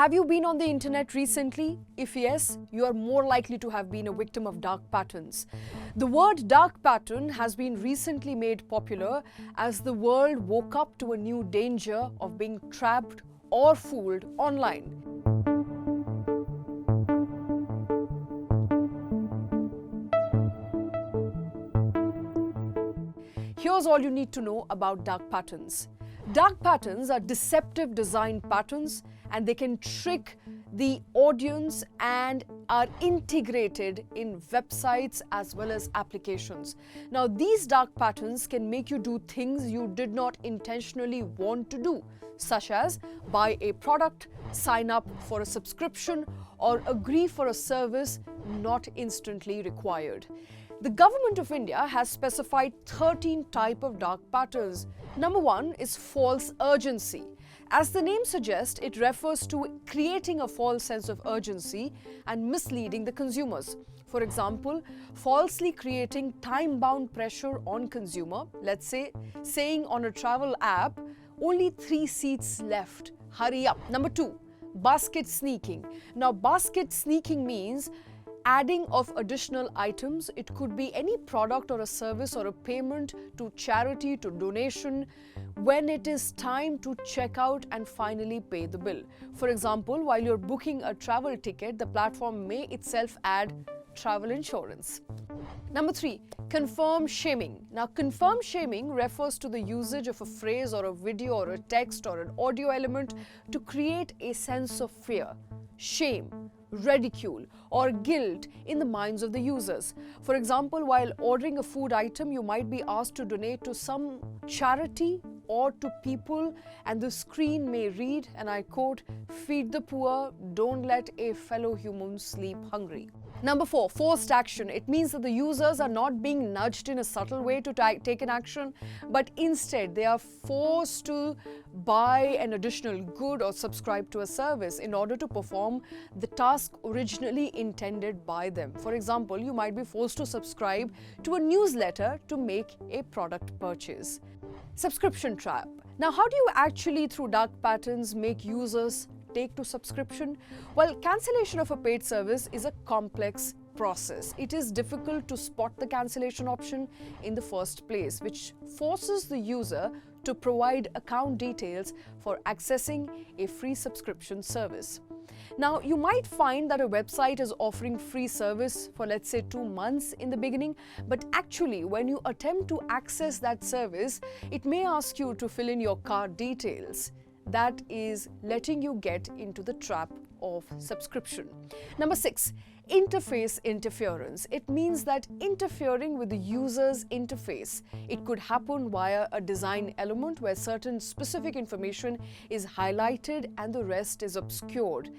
Have you been on the internet recently? If yes, you are more likely to have been a victim of dark patterns. The word dark pattern has been recently made popular as the world woke up to a new danger of being trapped or fooled online. Here's all you need to know about dark patterns. Dark patterns are deceptive design patterns, and they can trick the audience and are integrated in websites as well as applications. Now, these dark patterns can make you do things you did not intentionally want to do, such as buy a product, sign up for a subscription, or agree for a service not instantly required. The Government of India has specified 13 types of dark patterns. Number 1 is false urgency. As the name suggests, it refers to creating a false sense of urgency and misleading the consumers. For example, falsely creating time-bound pressure on consumer, let's say saying on a travel app, only 3 seats left, hurry up. Number 2, basket sneaking. Now, basket sneaking means adding of additional items. It could be any product or a service or a payment to charity, to donation, when it is time to check out and finally pay the bill. For example, while you're booking a travel ticket, the platform may itself add travel insurance. Number 3, confirm shaming. Now, confirm shaming refers to the usage of a phrase or a video or a text or an audio element to create a sense of fear, shame, ridicule, or guilt in the minds of the users. For example, while ordering a food item, you might be asked to donate to some charity or to people, and the screen may read, and I quote, "Feed the poor, don't let a fellow human sleep hungry." Number 4, forced action. It means that the users are not being nudged in a subtle way to take an action, but instead they are forced to buy an additional good or subscribe to a service in order to perform the task originally intended by them. For example, you might be forced to subscribe to a newsletter to make a product purchase. Subscription trap. Now, how do you actually, through dark patterns, make users take to subscription? Well, cancellation of a paid service is a complex process. It is difficult to spot the cancellation option in the first place, which forces the user to provide account details for accessing a free subscription service. Now, you might find that a website is offering free service for, let's say, 2 months in the beginning, but actually when you attempt to access that service, it may ask you to fill in your card details. That is letting you get into the trap of subscription. Number 6, interface interference. It means that interfering with the user's interface. It could happen via a design element where certain specific information is highlighted and the rest is obscured.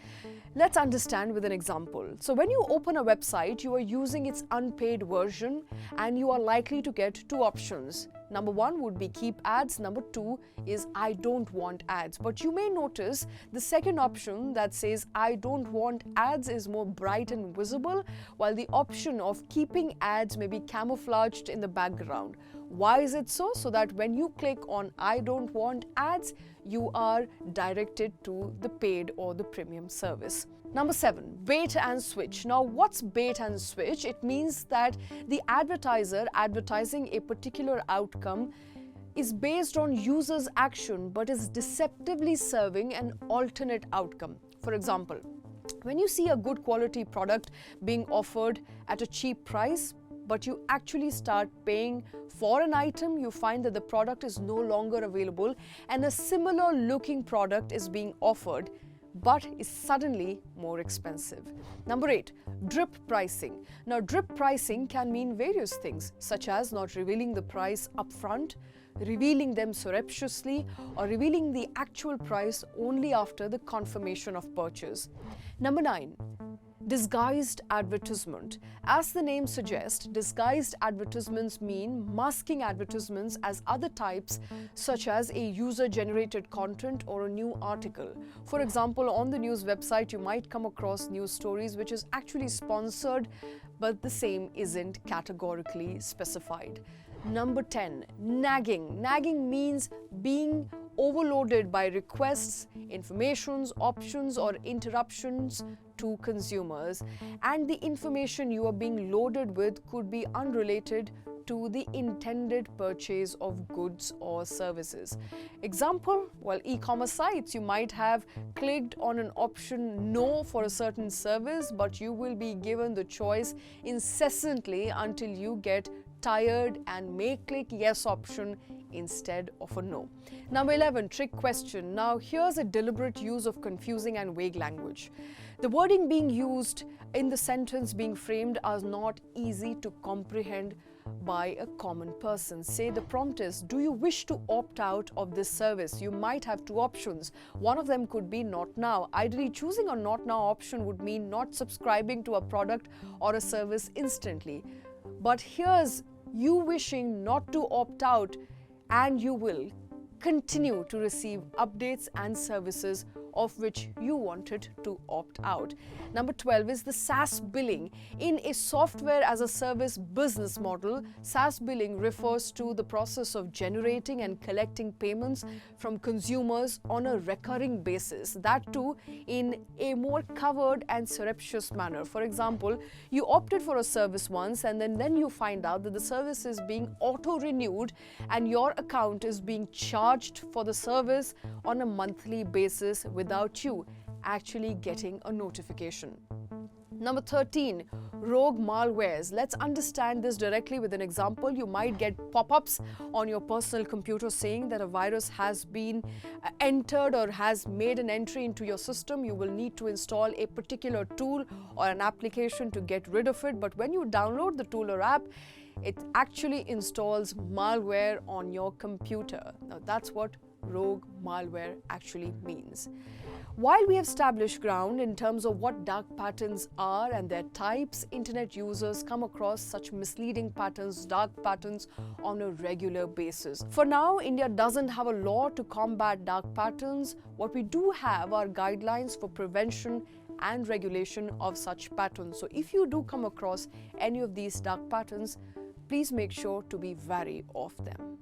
Let's understand with an example. So when you open a website, you are using its unpaid version and you are likely to get 2 options. Number 1 would be keep ads. Number 2 is I don't want ads. But you may notice the second option that says I don't want ads is more bright and visible, while the option of keeping ads may be camouflaged in the background. Why is it so? So that when you click on I don't want ads, you are directed to the paid or the premium service. Number 7, bait and switch. Now, what's bait and switch? It means that the advertiser advertising a particular outcome is based on users' action but is deceptively serving an alternate outcome. For example, when you see a good quality product being offered at a cheap price, but you actually start paying for an item, you find that the product is no longer available and a similar looking product is being offered but is suddenly more expensive. Number 8, drip pricing. Now, drip pricing can mean various things, such as not revealing the price upfront, revealing them surreptitiously, or revealing the actual price only after the confirmation of purchase. Number 9, disguised advertisement. As the name suggests, disguised advertisements mean masking advertisements as other types, such as a user-generated content or a new article. For example, on the news website, you might come across news stories which is actually sponsored, but the same isn't categorically specified. Number 10, nagging. Nagging means being overloaded by requests, informations, options, or interruptions to consumers, and the information you are being loaded with could be unrelated to the intended purchase of goods or services. Example, well, e-commerce sites, you might have clicked on an option no for a certain service, but you will be given the choice incessantly until you get tired and may click yes option instead of a no. Number 11, trick question. Now here's a deliberate use of confusing and vague language. The wording being used in the sentence being framed are not easy to comprehend by a common person. Say the prompt is, do you wish to opt out of this service? You might have two options. One of them could be not now. Ideally, choosing a not now option would mean not subscribing to a product or a service instantly. But here's you wishing not to opt out, and you will continue to receive updates and services of which you wanted to opt out. Number 12 is the SaaS billing. In a software as a service business model, SaaS billing refers to the process of generating and collecting payments from consumers on a recurring basis, that too in a more covered and surreptitious manner. For example, you opted for a service once and then you find out that the service is being auto-renewed and your account is being charged for the service on a monthly basis without you actually getting a notification. Number 13, rogue malwares. Let's understand this directly with an example. You might get pop-ups on your personal computer saying that a virus has been entered or has made an entry into your system. You will need to install a particular tool or an application to get rid of it. But when you download the tool or app, it actually installs malware on your computer. Now that's what rogue malware actually means. While we have established ground in terms of what dark patterns are and their types, internet users come across such misleading patterns, dark patterns, on a regular basis. For now, India doesn't have a law to combat dark patterns. What we do have are guidelines for prevention and regulation of such patterns. So if you do come across any of these dark patterns, please make sure to be wary of them.